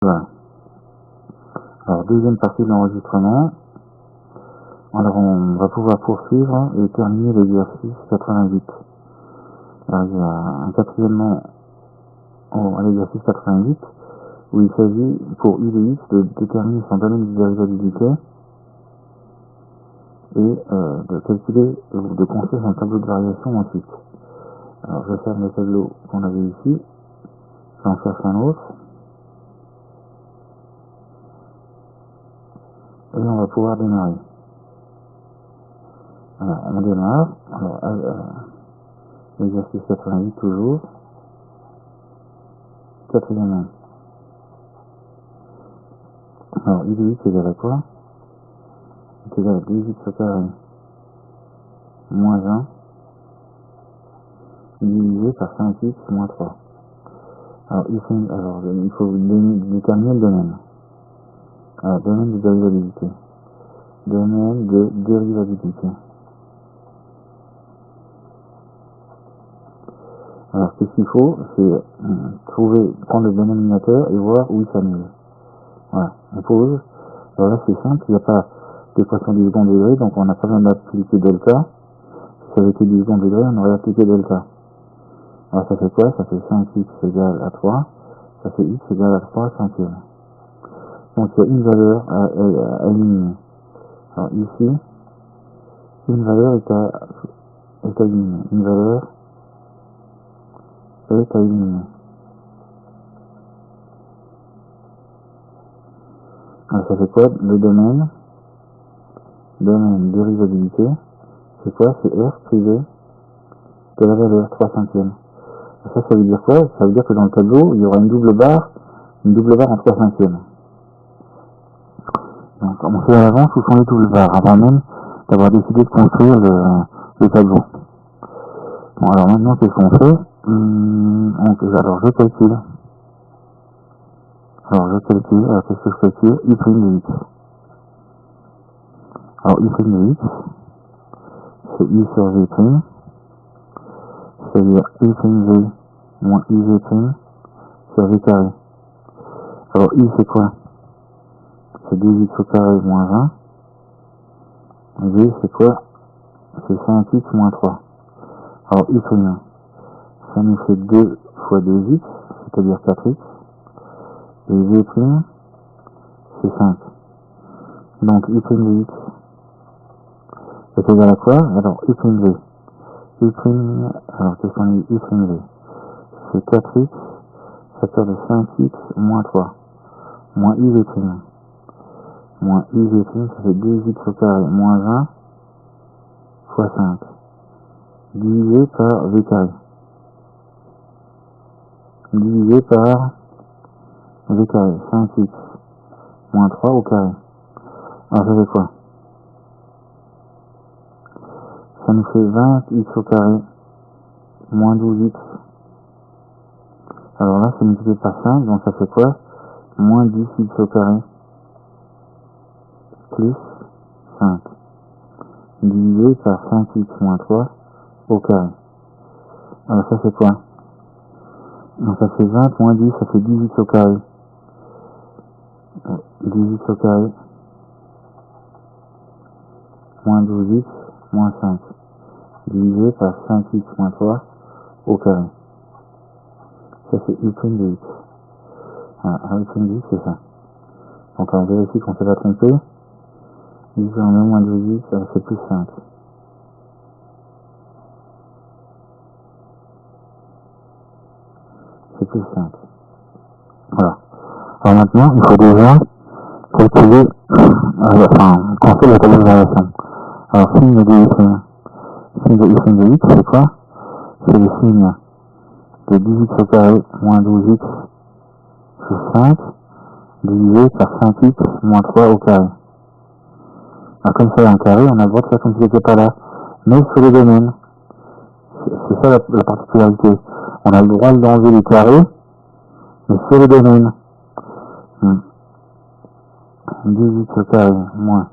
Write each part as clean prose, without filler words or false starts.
Voilà. Alors, deuxième partie de l'enregistrement. Alors, on va pouvoir poursuivre et terminer l'exercice 88. Alors, il y a un quatrièmement à l'exercice 88 où il s'agit pour U de X de déterminer son domaine de dérivabilité et de calculer ou de construire un tableau de variation ensuite. Alors, je ferme le tableau qu'on avait ici, j'en cherche un autre, et on va pouvoir démarrer. Alors, on démarre. Alors, l'exercice 88 toujours. Quatrièmement. Alors, U de X égale à quoi? C'est égal à 18 au carré moins 1 divisé par 5x moins 3. Alors, il faut déterminer le domaine. Alors, domaine de dérivabilité. Domaine de dérivabilité. Alors, ce qu'il faut, c'est prendre le dénominateur et voir où il s'annule. Voilà, on pose. Alors là, c'est simple, il n'y a pas d'équation du second degré, donc on n'a pas besoin d'appliquer delta. Si ça avait été du second degré, on aurait appliqué delta. Alors ça fait quoi? Ça fait 5x égale à 3. Ça fait x égale à 3 cinquième. Donc il y a une valeur à éliminer. Alors ici, une valeur est à éliminer. Une valeur est à éliminer. Alors ça fait quoi? Le domaine dérivabilité, c'est quoi? C'est R privé de la valeur 3 cinquièmes. Ça veut dire quoi? Ça veut dire que dans le tableau, il y aura une double barre en 3 cinquièmes. Donc, on sait à l'avance où sont les doubles barres, avant même d'avoir décidé de construire le tableau. Bon, alors maintenant, qu'est-ce qu'on fait? Alors, je calcule. Alors, qu'est-ce que je calcule? U' de x. Alors, U' de x, c'est U sur V', c'est-à-dire U', moins UV' sur V carré. Alors, U, c'est quoi? C'est 2x au carré moins 1. V, c'est quoi? C'est 5x moins 3. Alors, U', ça nous fait 2 fois 2x, c'est-à-dire 4x. Et V', c'est 5. Donc, U' de x est égal à quoi? Alors, U', alors, qu'est-ce qu'on dit? U', c'est 4x facteur de 5x moins 3. Moins UV'. Moins UV', ça fait 2x au carré moins 1 fois 5. Divisé par V carré. Divisé par V carré. 5x moins 3 au carré. Alors ça fait quoi? Ça nous fait 20x au carré moins 12x. Alors là, c'est multiplié par 5, donc ça fait quoi? Moins 10x au carré plus 5. Divisé par 5x moins 3 au carré. Alors ça fait quoi? Donc ça fait 20 moins 10, ça fait 10x au carré. 10x au carré moins 12x moins 5. Divisé par 5x moins 3 au carré. Ça fait U' de x. Voilà, U' de x, c'est ça. Donc on vérifie qu'on ne s'est pas trompé. Divisé en 1 moins 12x, c'est plus 5. C'est plus 5. Voilà. Alors maintenant, il faut déjà calculer, construire la tableau de variation. Alors, signe de U' de x, c'est quoi? C'est le signe de 10x au carré moins 12x plus 5 divisé par 5x moins 3 au carré. Alors, comme ça, il y a un carré, on a le droit de faire comme si c'était pas là. Mais sur le domaine, c'est ça la particularité. On a le droit d'enlever les carrés, mais sur le domaine. 10x au carré moins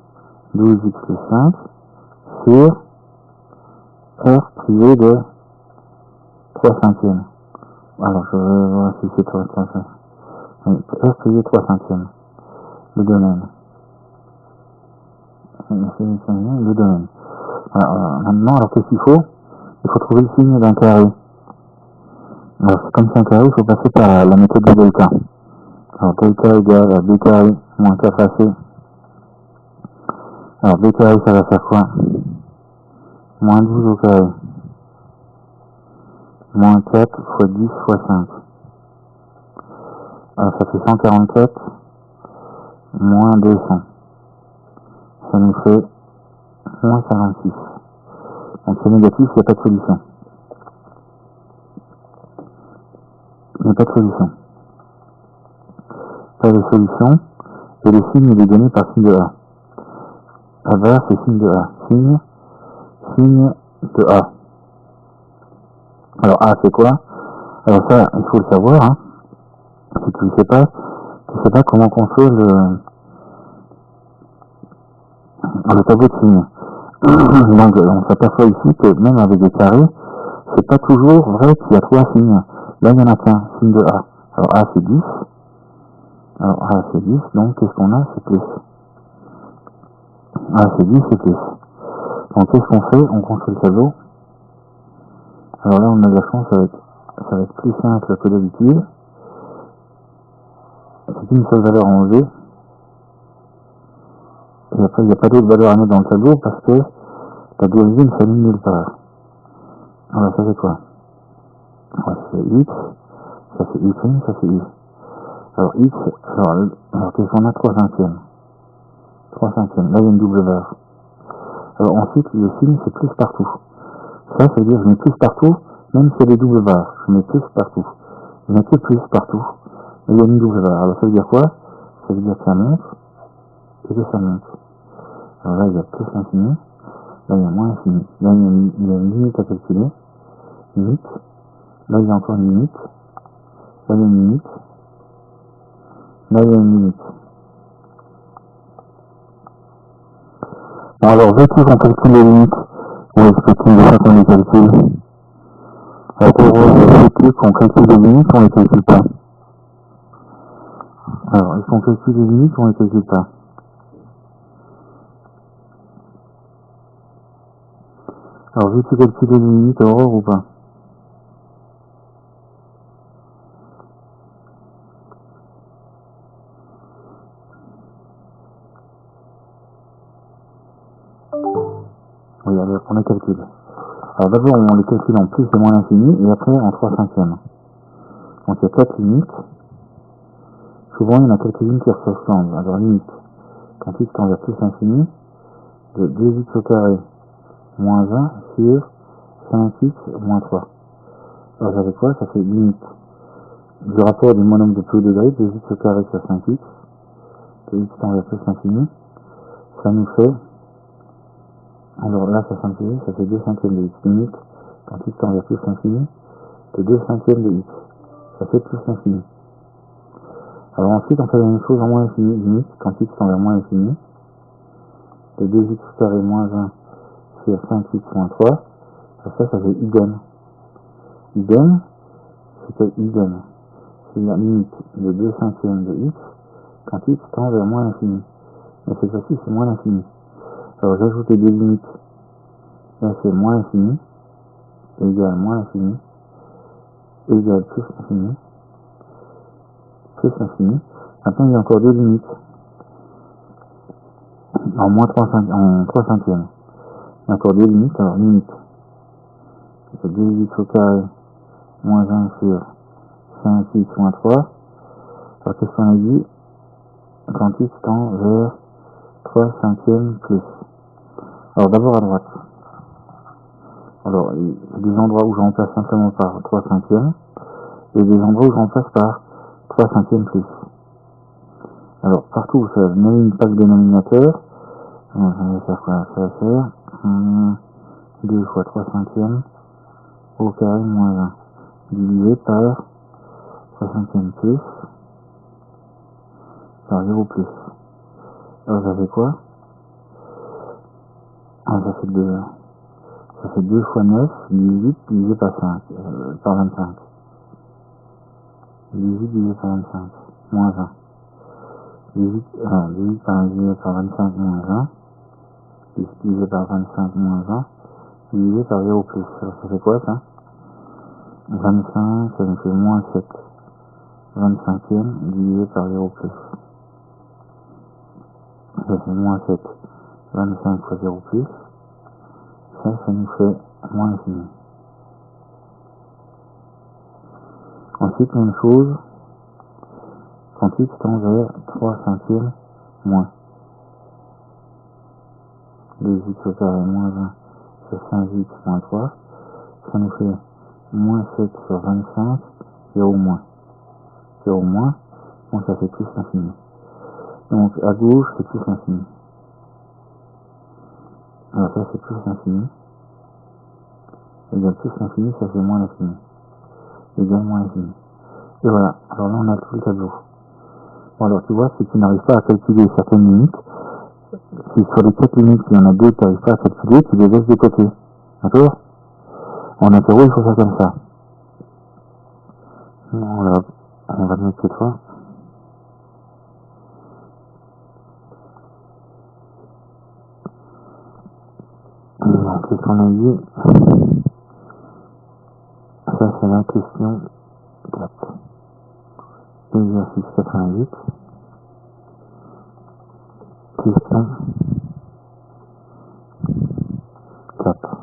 12x plus 5 sur R privé de 3 cinquièmes. Alors, je vais voir si c'est 3 cinquièmes. F payé 3 cinquièmes. Le domaine. Le domaine. Voilà, maintenant, alors qu'est-ce qu'il faut? Il faut trouver le signe d'un carré. Alors, comme c'est un carré, il faut passer par la méthode de delta. Alors, delta égale à b carré moins 4ac. Alors, b carré, ça va faire quoi? Moins 12 au carré. Moins 4 fois 10 fois 5. Alors, ça fait 144 moins 200. Ça nous fait moins 56. Donc, c'est négatif, il n'y a pas de solution. Il n'y a pas de solution. Pas de solution. Et le signe, il est donné par signe de A. Avers, c'est signe de A. Signe de A. Alors, A, c'est quoi? Alors ça, il faut le savoir, hein. Si tu ne sais pas comment construire le tableau de signes. Donc, on s'aperçoit ici que même avec des carrés, c'est pas toujours vrai qu'il y a 3 signes. Là, il n'y en a qu'un, signe de A. Alors, A, c'est 10. Alors, A, c'est 10, donc, qu'est-ce qu'on a? C'est plus. A, c'est 10, c'est plus. Donc, qu'est-ce qu'on fait? On construit le tableau. Alors là, on a de la chance, ça va être plus simple que d'habitude. C'est une seule valeur enlevée. Et après, il n'y a pas d'autre valeur à mettre dans le tableau parce que la dérivée ne s'aligne nulle part. Alors, ça fait quoi? Ça fait x, ça fait y, ça fait y. Alors, x, alors qu'est-ce qu'on a? 3 cinquièmes. 3 cinquièmes. Là, il y a une double barre. Alors, ensuite, le signe, c'est plus partout. Ça veut dire que je mets plus partout, même s'il y a des doubles barres. Je mets plus partout. Je mets que plus partout. Et il y a une double barre. Alors, ça veut dire quoi? Ça veut dire que ça monte et que ça monte. Alors là, il y a plus l'infini. Là, il y a moins l'infini. Là, il y a une limite à calculer. Limite. Là, il y a encore une limite. Là, il y a une limite. Là, il y a une limite. Alors, veux-tu qu'on calcule les limites? Ou est-ce que tu veux pas qu'on les calcule? Alors, pour veux-tu qu'on calcule les limites ou on les calcule pas? Alors, est-ce qu'on calcule les limites ou on les calcule pas? Alors, veux-tu calculer les limites, Aurore, ou pas? Oui, allez, on les calcule. Alors, d'abord, on les calcule en plus et moins l'infini, et après en 3 cinquièmes. Donc, il y a 4 limites. Souvent, il y en a quelques-unes qui se ressemblent. Alors, limite, quand x tend vers plus l'infini, de 2x au carré moins 1 sur 5x moins 3. Alors, ça fait quoi? Ça fait limite du rapport du monome de plus degrés, 2x au carré sur 5x, de x tend vers plus l'infini. Ça nous fait, alors là, ça simplifie, ça fait 2 cinquièmes de x. Limite, quand x tend vers plus l'infini, de 2 cinquièmes de x. Ça fait plus l'infini. Alors ensuite, on fait la même chose en moins infini, limite, quand x tend vers moins infini, de 2x carré moins 1 sur 5x moins 3, ça fait idem. Idem, c'est que idem, c'est la limite de 2 cinquièmes de x, quand x tend vers moins l'infini. Mais cette fois-ci, c'est moins l'infini. Alors j'ajoute les deux limites, là c'est moins l'infini, égale moins l'infini, égale plus l'infini, plus l'infini. Maintenant, il y a encore deux limites, en moins 3 cinquièmes. Il y a encore deux limites, alors limite, c'est 2x au carré, moins 1 sur 5x moins 3. Alors qu'est-ce qu'on a dit? Quand x tend vers 3 cinquièmes plus. Alors d'abord à droite. Alors il y a des endroits où je remplace simplement par 3 cinquièmes, et des endroits où je remplace par 3 cinquièmes plus. Alors partout où ça n'aligne pas le dénominateur, alors, ça va faire quoi? Ça va faire 2 fois 3 cinquièmes au carré moins 1, divisé par 3 cinquièmes plus, par 0 plus. Alors ça fait quoi? Alors, ça fait 2 fois 9, 18 divisé par 5, par 25. 18 divisé par 25. moins 1. 18 divisé par 25 moins 1. 10 divisé par 25 moins 1. Divisé par 0 plus. Alors ça fait quoi ça? 25, ça nous fait moins 7. 25e divisé par 0 plus. Ça fait moins 7. 25 fois 0 plus. Ça nous fait moins infini. Ensuite, même chose. Quand x tend vers 3 cinquièmes moins. 2x au carré moins 1 sur 5x moins 3. Ça nous fait moins 7 sur 25, 0 moins. 0 moins, bon ça fait plus l'infini. Donc à gauche c'est plus l'infini. Alors ça c'est plus l'infini. Égal plus l'infini, ça fait moins l'infini. Égal moins l'infini. Et voilà, alors là on a tout le tableau. Bon alors tu vois, si tu n'arrives pas à calculer certaines limites, si sur les 4 limites il y en a 2 que tu n'arrives pas à calculer, tu les laisses de côté. D'accord? En interro il faut faire comme ça. On va le mettre cette fois. Donc c'est ce qu'on a dit. Ça c'est la question 4. Exercice 88. Question 4.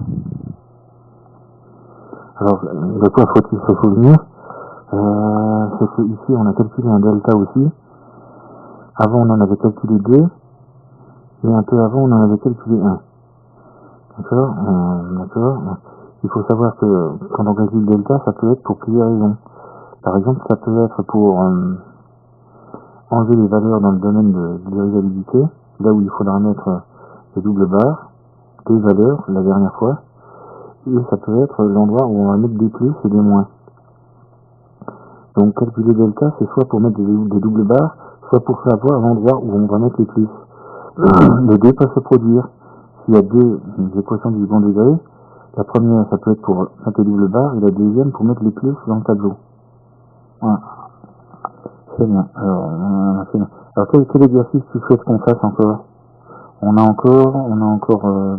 Alors, de quoi faut-il se souvenir? C'est que ici on a calculé un delta aussi. Avant on en avait calculé 2. Et un peu avant on en avait calculé 1. D'accord? D'accord. Il faut savoir que quand on calcule delta, ça peut être pour plusieurs raisons. Par exemple, ça peut être pour enlever les valeurs dans le domaine de l'irrégularité, là où il faudra mettre des doubles barres, des valeurs la dernière fois, et ça peut être l'endroit où on va mettre des plus et des moins. Donc calculer delta, c'est soit pour mettre des doubles barres, soit pour savoir l'endroit où on va mettre les plus. Les deux peuvent se produire. S'il y a deux équations du second degré, la première, ça peut être pour mettre les doubles barres, et la deuxième pour mettre les plus dans le tableau. Voilà. C'est bien. Alors quel exercice tu souhaites qu'on fasse encore? On a encore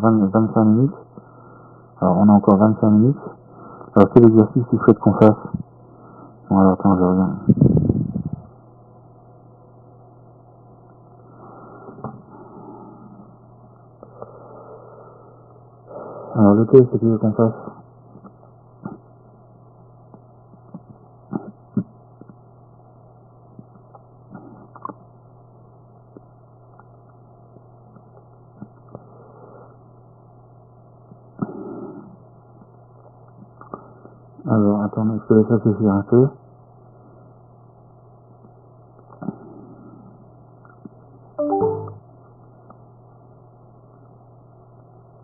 25 minutes. Alors, on a encore 25 minutes. Alors, quel exercice tu souhaites qu'on fasse? Bon, alors, attends, je reviens. Alors, lequel c'est que tu veux qu'on fasse? Alors, attends, je te laisse réfléchir un peu.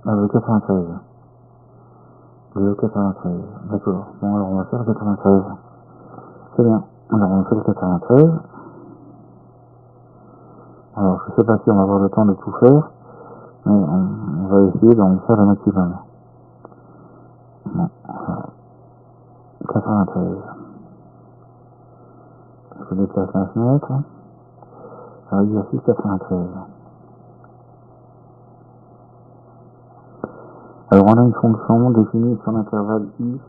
Le 93. Le 93. D'accord. Bon, alors, on va faire le 93. C'est bien. Alors, on fait le 93. Alors, je sais pas si on va avoir le temps de tout faire, mais on va essayer d'en faire le maximum. Bon, alors, 93. Je déplace la fenêtre. Alors, exercice 93. Alors, on a une fonction définie sur l'intervalle i,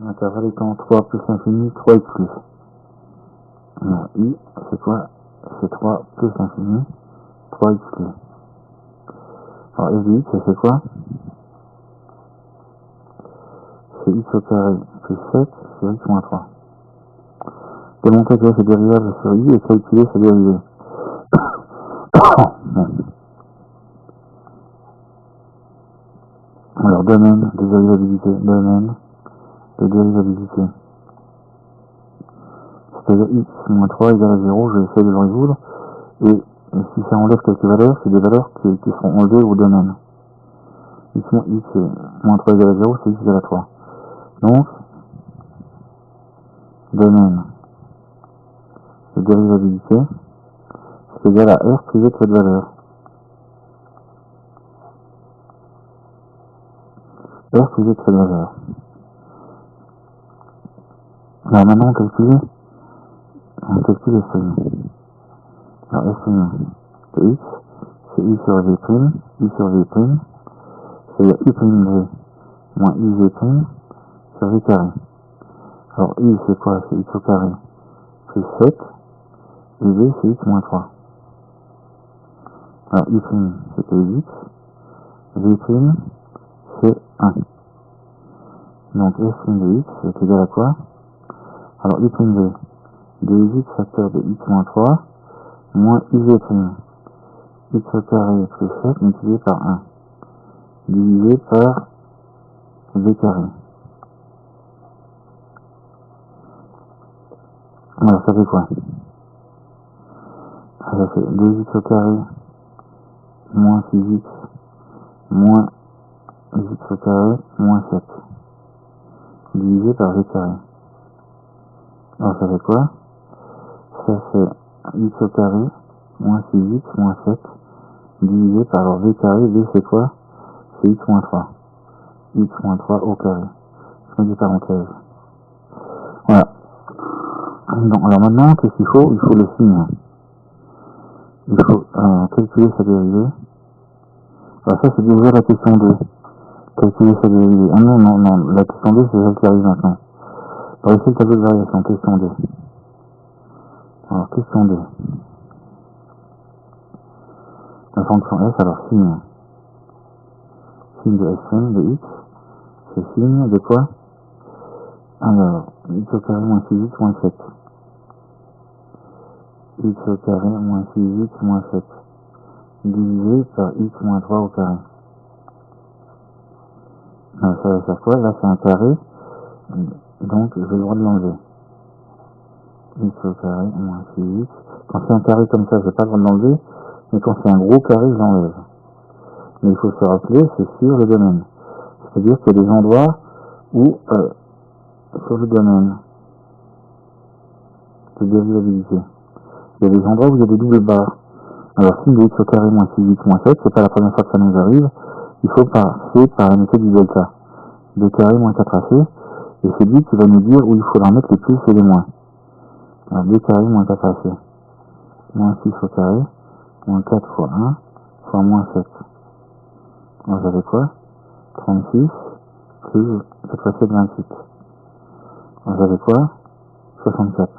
l'intervalle étant 3 plus l'infini, 3 x plus. Alors, i, c'est quoi? C'est 3 plus l'infini, 3 x plus. Alors, f de x, c'est quoi? C'est x au carré plus 7 sur x moins 3. Démontrer que c'est dérivable sur i et calculer sa dérivée. Bon. Alors, domaine de dérivabilité, domaine de dérivabilité. C'est-à-dire x moins 3 égale à 0, je vais essayer de le résoudre. Et si ça enlève quelques valeurs, c'est des valeurs qui seront enlevées au domaine. Ici, x moins 3 égale à 0, c'est x égale à 3. Donc, domaine de dérivabilité, c'est égal à r privé de cette valeur. R privé de cette valeur. Alors maintenant, on calcule On calcule S'. Alors S' de X, c'est I sur V', I sur V', c'est-à-dire I', moins IV' sur V carré. Alors I c'est quoi? C'est X au carré plus 7, et V c'est X moins 3. Alors I' c'est X, V' c'est 1. Donc S' de X est égal à quoi? Alors I' V, 2X facteur de X moins 3, moins IV', X au carré plus 7 multiplié par 1, divisé par V carré. Alors ça fait quoi? Ça fait 2x au carré moins 6x moins x au carré moins 7 divisé par v carré. Alors ça fait quoi? Ça fait x au carré moins 6x moins 7 divisé par, alors v carré, v c'est quoi? C'est x moins 3. X moins 3 au carré. Je mets des parenthèses. Voilà. Donc, alors maintenant, qu'est-ce qu'il faut? Il faut le signe. Il faut calculer sa dérivée. Alors ça, c'est déjà la question 2. Calculer sa dérivée. Ah non, la question 2, c'est celle qui arrive maintenant. Alors ici, le tableau de variation, question 2. Alors, question 2. La fonction f, alors signe. Signe de Sn, de x, c'est signe de quoi? Alors, x au carré moins 6x moins 7. X au carré moins 6x moins 7. Divisé par x moins 3 au carré. Alors, ça va faire quoi? Là, c'est un carré. Donc, j'ai le droit de l'enlever. X au carré moins 6x. Quand c'est un carré comme ça, j'ai pas le droit de l'enlever. Mais quand c'est un gros carré, je l'enlève. Mais il faut se rappeler, c'est sur le domaine. C'est-à-dire qu'il y a des endroits où, sur le domaine de dérivabilité, il y a des endroits où il y a des doubles barres. Alors, signe de x au carré moins 6x moins 7, c'est pas la première fois que ça nous arrive. Il faut passer par la méthode du delta. B carré moins 4AC. Et c'est lui qui va nous dire où il faudra mettre les plus et les moins. Alors, B carré moins 4AC. Moins 6 au carré. Moins 4 fois 1 fois moins 7. Alors, j'avais quoi? 36 plus 4 fois 7, 28. Alors, j'avais quoi? 64.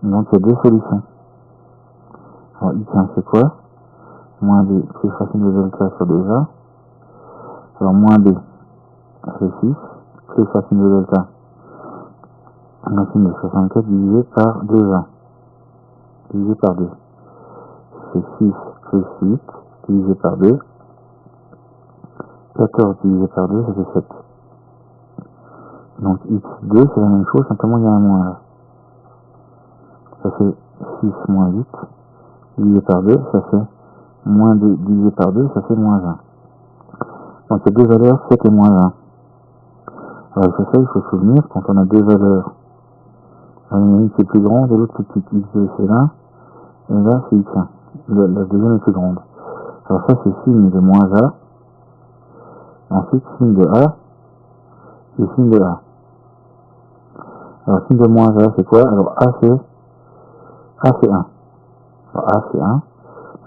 Donc, il y a deux solutions. Alors, I15, c'est quoi? Moins B plus racine de delta sur 2A. Alors, moins B, c'est 6 plus racine de delta. Racine de 64 divisé par 2A. Divisé par 2. C'est 6 plus 8 divisé par 2. 14 divisé par 2, ça fait 7. Donc, x2, c'est la même chose, simplement il y a un moins là. Ça fait 6 moins 8 divisé par 2, ça fait moins 2 divisé par 2, ça fait moins 1. Donc, il y a deux valeurs, 7 et moins 1. Alors, c'est ça, il faut se souvenir, quand on a deux valeurs, il y en a une qui est plus grande et l'autre plus petite. X2, c'est là, et là, c'est X1. La deuxième est plus grande. Alors, ça, c'est signe de moins A. Ensuite, signe de A et signe de A. Alors, signe de moins A, c'est quoi? Alors, A, c'est 1. Alors, A, c'est 1.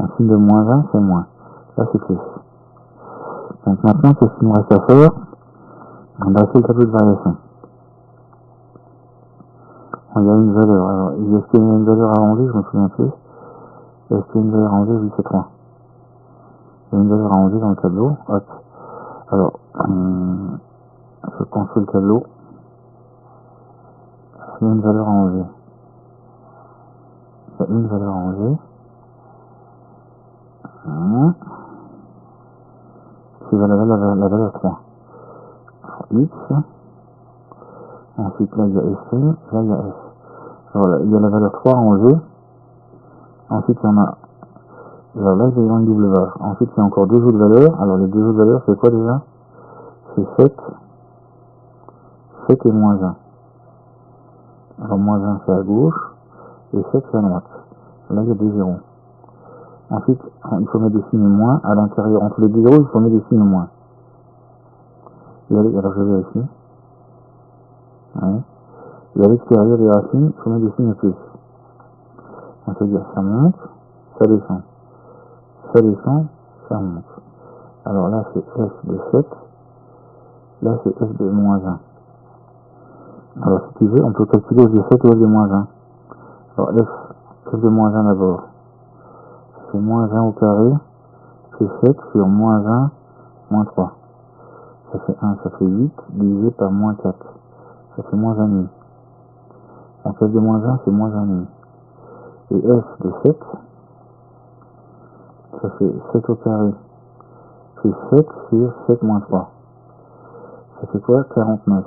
Donc, signe de moins 1, c'est moins. Là, c'est plus. Donc, maintenant, qu'est-ce qu'il nous reste à faire? On va faire le tableau de variation. Il y a une valeur. Alors, est-ce qu'il y a une valeur à ranger? Je me souviens plus. Est-ce qu'il y a une valeur à ranger? Oui, c'est 3. Il y a une valeur à ranger dans le tableau. Hop. Alors, je construis le tableau. Il y a une valeur à ranger. Il y a une valeur à ranger. C'est la valeur 3. X. Ensuite, là, il y a S'. Là, il y a S. Alors, là, il y a la valeur 3 à ranger. Ensuite, il y en a. Alors là, il y a une double barre. Ensuite, il y a encore deux autres valeurs. Alors, les deux autres valeurs, c'est quoi déjà? C'est 7 et moins 1. Alors, moins 1, c'est à gauche. Et 7, c'est à droite. Là, il y a des zéros. Ensuite, il faut mettre des signes moins. À l'intérieur, entre les deux zéros, il faut mettre des signes moins. Et allez, alors je vérifie. Ouais. Et à l'extérieur des racines, il faut mettre des signes plus. Donc ça veut dire ça monte, ça descend. Ça descend, ça monte. Alors là c'est f de 7, là c'est f de moins 1. Alors si tu veux, on peut calculer f de 7 et f de moins 1. Alors f de moins 1 d'abord. C'est moins 1 au carré, c'est 7 sur moins 1, moins 3. Ça fait 1, ça fait 8, divisé par moins 4. Ça fait moins 1,5. Donc f de moins 1, c'est moins 1,5. Et f de 7, ça fait 7 au carré. C'est 7 sur 7 moins 3. Ça fait quoi? 49.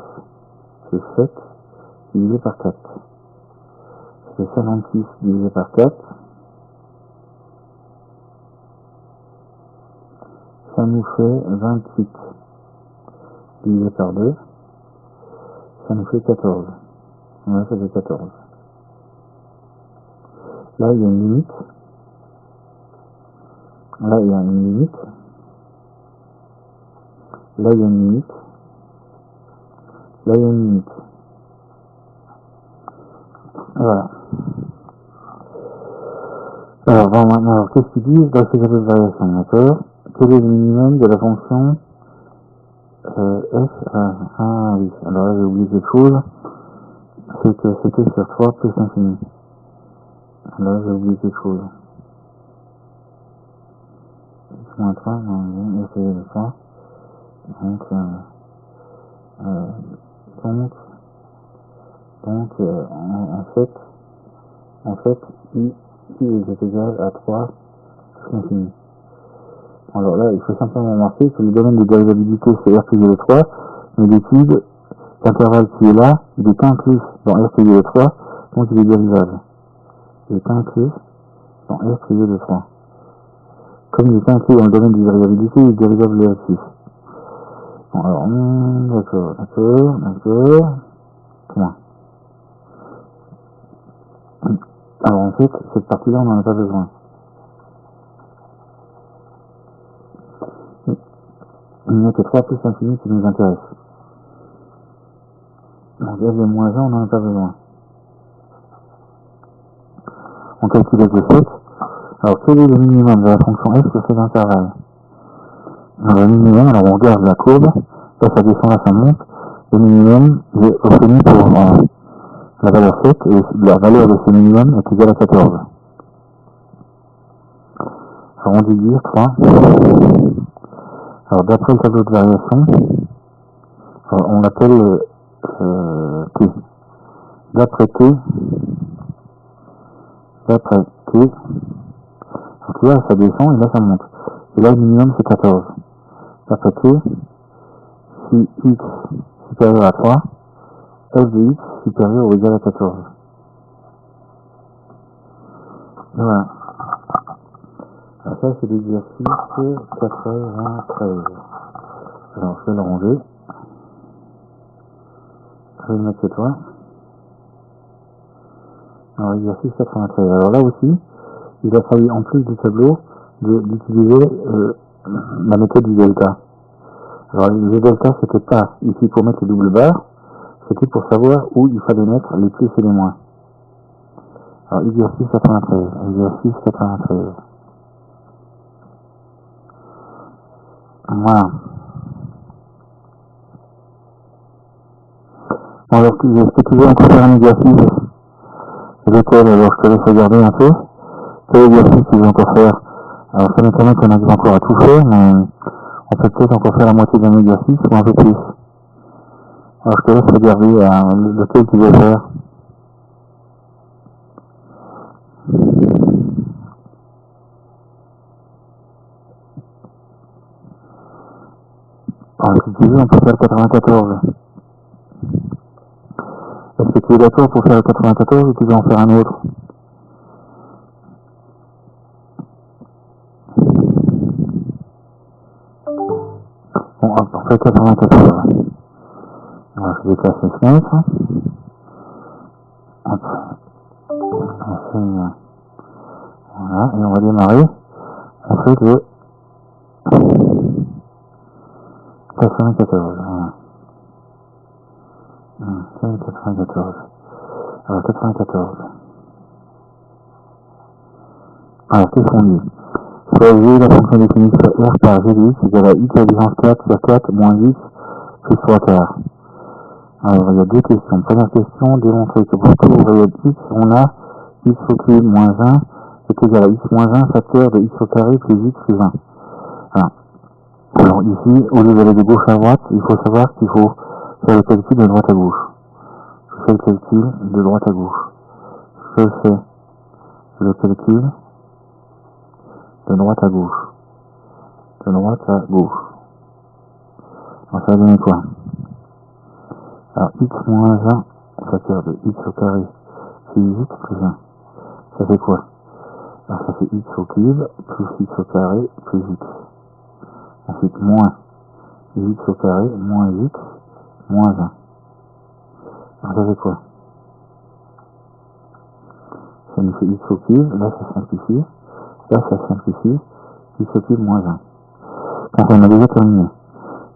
C'est 7 divisé par 4. Ça fait 56 divisé par 4. Ça nous fait 28 divisé par 2. Ça nous fait 14. Ouais, ça fait 14. Là, il y a une limite. Là, il y a une limite. Là, il y a une limite. Là, il y a une limite. Voilà. Alors, bon, maintenant, alors, qu'est-ce qu'ils disent dans ces tableaux de variation, d'accord? Quel est le minimum de la fonction f oui. Alors là, j'ai oublié quelque chose. C'est que c'était sur 3 plus infini. Là, j'ai oublié quelque chose. X moins 3, non, essayer de 3. Donc, en fait, i est égal à 3 plus l'infini. Alors là, il faut simplement remarquer que le domaine de dérivabilité, c'est R plus de 3, mais l'étude, l'intervalle qui est là, il est inclus dans R plus de 3, donc il est dérivable. Il est inclus dans R plus de 3. Comme il est inclus dans le domaine de dérivabilité, il est dérivable de R6. Bon, alors, d'accord. Comment? Alors en fait, cette partie-là, on n'en a pas besoin. Il n'y a que 3 plus l'infini qui nous intéresse. Donc f de moins 1, on n'en a pas besoin. On calcule f de 7. Alors quel est le minimum de la fonction f sur cet intervalle? Alors, le minimum, alors on regarde la courbe, là ça descend, là ça monte. Le minimum est obtenu pour la valeur 7 et la valeur de ce minimum est égale à 14. Alors on dit 3. Alors d'après le tableau de variation, on l'appelle T. D'après T, donc là ça descend et là ça monte. Et là le minimum c'est 14. D'après T, si x supérieur à 3, f de x supérieur ou égal à 14. Et voilà. Alors ça c'est l'exercice 93. Alors je vais le ranger. Je vais le mettre chez toi. Alors l'exercice 93. Alors là aussi, il a fallu en plus du tableau d'utiliser la méthode du delta. Alors le delta c'était pas ici pour mettre les doubles barres, c'était pour savoir où il fallait mettre les plus et les moins. Alors exercice 93. Voilà. Alors est-ce que tu veux encore faire un exercice? Lequel? Alors je te laisse regarder un peu. Quel exercice tu veux encore faire? Alors ça m'étonne qu'on arrive encore à tout faire, mais on peut peut-être encore faire la moitié d'un exercice ou un peu plus. Alors je te laisse regarder lequel tu veux faire. Alors si tu veux, on peut faire le 94. Est-ce que tu es d'accord pour faire le 94 ou tu veux en faire un autre? Bon, on fait 94. Alors je déplace les fenêtres. Hop. Voilà, et on va démarrer. On fait le 94. Voilà. 94. Alors 94. Alors qu'est-ce qu'on dit? Choisir la fonction définie sur R par G de X égale à X à puissance 4 sur 4 moins X plus 3 quarts. Alors il y a deux questions. Première question, démontrer que pour tout variable X, on a X au cube moins 1 est égal à X moins 1 facteur de X au carré plus X plus 1. Voilà. Alors ici, au lieu d'aller de gauche à droite, il faut savoir qu'il faut faire le calcul de droite à gauche. Je fais le calcul de droite à gauche. Je fais le calcul de droite à gauche. De droite à gauche. Alors ça va donner quoi? Alors x moins 1 facteur de x au carré plus x plus 1. Ça fait quoi? Alors ça fait x au cube plus x au carré plus x. Ensuite moins x au carré moins x moins 1. Alors ça fait quoi? Ça nous fait x au cube, là ça simplifie, là ça simplifie, x au cube moins 1. Donc on a déjà terminé.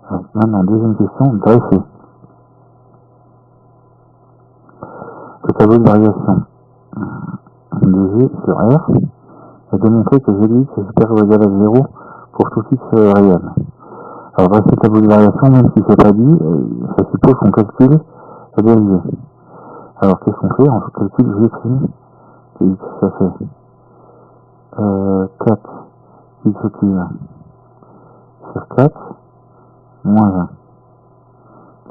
Alors maintenant, deuxième question, dresser. Le tableau de variation de G sur R et démontrer que G de X est supérieur ou égal à 0 pour tout X réel. Alors dresser le tableau de variation, même si c'est pas dit, ça suppose qu'on calcule la dérivée. Alors qu'est-ce qu'on fait? On calcule G' de X, ça fait 4 X au cube sur 4 moins 1.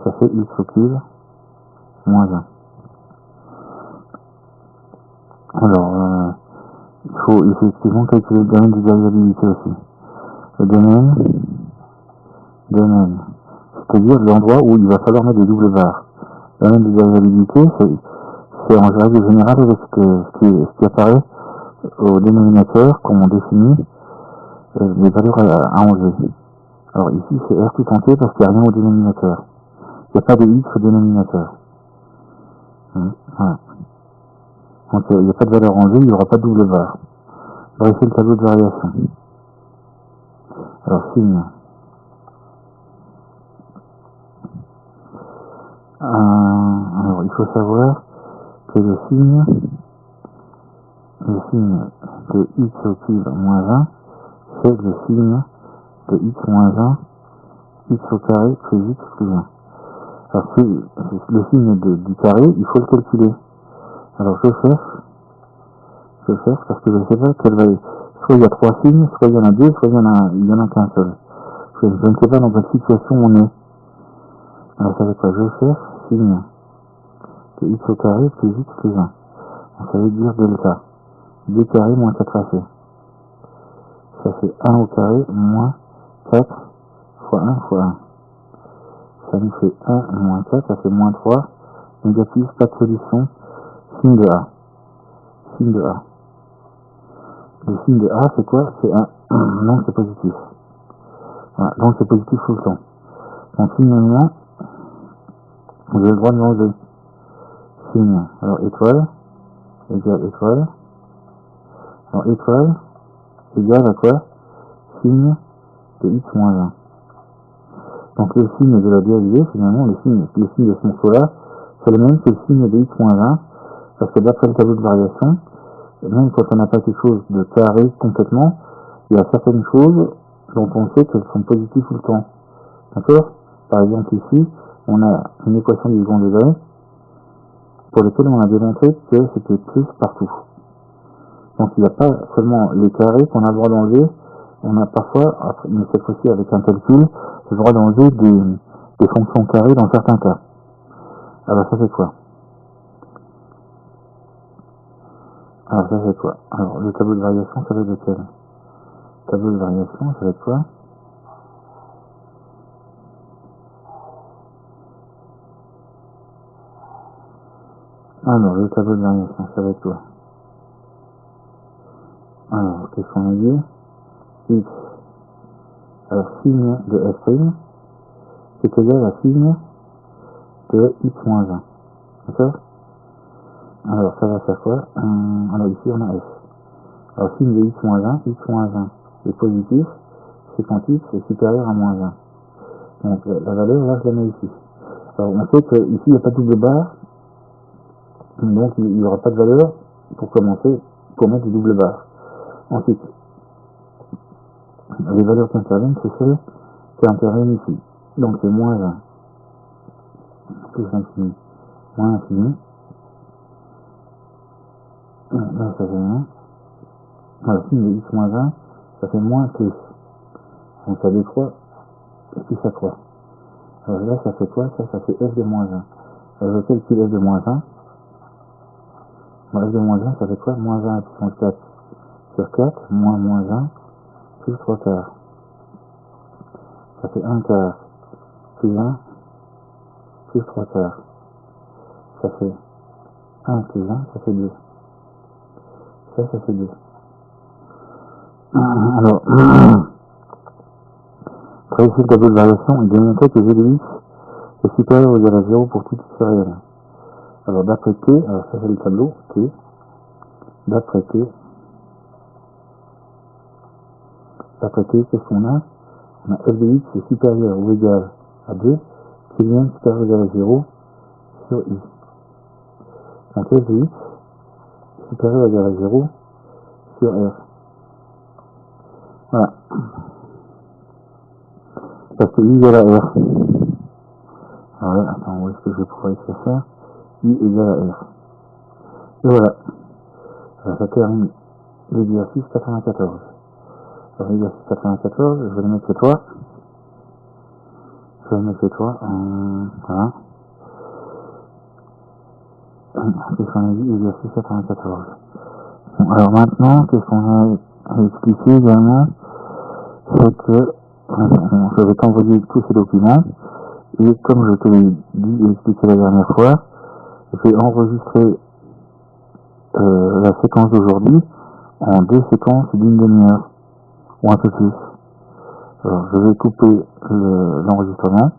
Ça fait X au cube moins 1. Alors, il faut effectivement calculer le domaine de variabilité aussi. Le domaine, c'est-à-dire l'endroit où il va falloir mettre des doubles barres. Le domaine de variabilité, c'est en règle générale avec ce qui apparaît au dénominateur, comme on définit les valeurs à enlever. Alors ici, c'est R tout entier parce qu'il n'y a rien au dénominateur. Il n'y a pas de X au dénominateur. Voilà. Donc il n'y a pas de valeur enlevée, il n'y aura pas de double barre. Dresser le tableau de variation. Alors signe. Alors il faut savoir que le signe de x au cube moins 1, c'est le signe de x moins 1, x au carré plus x plus 1. Alors le signe du carré, il faut le calculer. Alors je cherche parce que je ne sais pas quelle va être. Soit il y a 3 signes, soit il y en a 2, soit il y en a qu'un seul. Je ne sais pas dans quelle situation on est. Alors ça veut quoi? Je cherche signe de x au carré plus x plus 1. Donc, ça veut dire delta. 2 carré moins 4ac. Ça fait 1 au carré moins 4 fois 1 fois 1. Ça nous fait 1 moins 4, ça fait moins 3. Négatif, pas de solution. Signe de A. Signe de A. Le signe de A, c'est quoi? C'est 1. Donc c'est positif. Voilà, donc c'est positif tout le temps. Donc finalement, vous avez le droit de l'enlever. Signe. Alors étoile égale étoile. Alors étoile égale à quoi? Signe de x moins 1. Donc le signe de la dérivée, finalement, le signe de ce morceau-là, c'est le même que le signe de x moins 1, parce que d'après le tableau de variation, même quand on n'a pas quelque chose de carré complètement, il y a certaines choses dont on sait qu'elles sont positives tout le temps. D'accord? Par exemple ici, on a une équation du second degré pour laquelle on a démontré que c'était plus partout. Donc il n'y a pas seulement les carrés qu'on a le droit d'enlever, on a parfois, mais cette fois-ci avec un calcul, le droit d'enlever des fonctions carrées dans certains cas. Alors ça fait quoi? Alors le tableau de variation, ça va être lequel? Le tableau de variation, ça va être quoi? Alors le tableau de variation, ça va être quoi? Alors qu'est-ce qu'on a dit? X. Alors signe de f' est égal à signe de x moins 1. D'accord? Alors ça va faire quoi? Alors ici on a f. Alors signe de x moins 1 est positif, c'est quand x est supérieur à moins 1. Donc la valeur, là je la mets ici. Alors on sait qu'ici il n'y a pas de double barre, Donc il n'y aura pas de valeur pour commencer, pour mettre des doubles barres. Ensuite, les valeurs qui interviennent, c'est celles qui interviennent ici. Donc c'est moins 1, plus infini, moins infini. Là ça fait 1. Voilà, si il y a x moins 1, ça fait moins plus. Donc ça décroît, et puis ça croît. Alors là ça fait quoi? Ça fait f de moins 1. Alors je calcule f de moins 1. F de moins 1, ça fait quoi? Moins 1 puissance 4 sur 4, moins 1, plus 3 quarts. Ça fait 1 quart, plus 1, plus 3 quarts. Ça fait 1 plus 1, ça fait 2. Ça fait 2. Alors, pour essayer le tableau de variation, il démontrait que g de x est supérieur ou égal à 0 pour tout x réel. Alors, d'après t, alors ça c'est le tableau, t, d'après t, qu'est-ce qu'on a? On a f de x est supérieur ou égal à 2, qui vient supérieur ou égal à 0 sur i. Donc f de x est supérieur ou égal à 0 sur r. Voilà. Parce que i égale à r. Alors là, attends, où est-ce que je pourrais écrire ça? I égale à r. Et voilà. Alors, ça termine l'exercice 94. Alors l'exercice 94, je vais le mettre chez toi. Voilà. C'est ce qu'on a dit, exercice 94. Bon, alors maintenant, qu'est-ce qu'on a expliqué également? C'est que je vais t'envoyer tous ces documents. Et comme je te l'ai dit et expliqué la dernière fois, je vais enregistrer la séquence d'aujourd'hui en 2 séquences d'une demi-heure, ou un peu plus. Alors je vais couper l'enregistrement.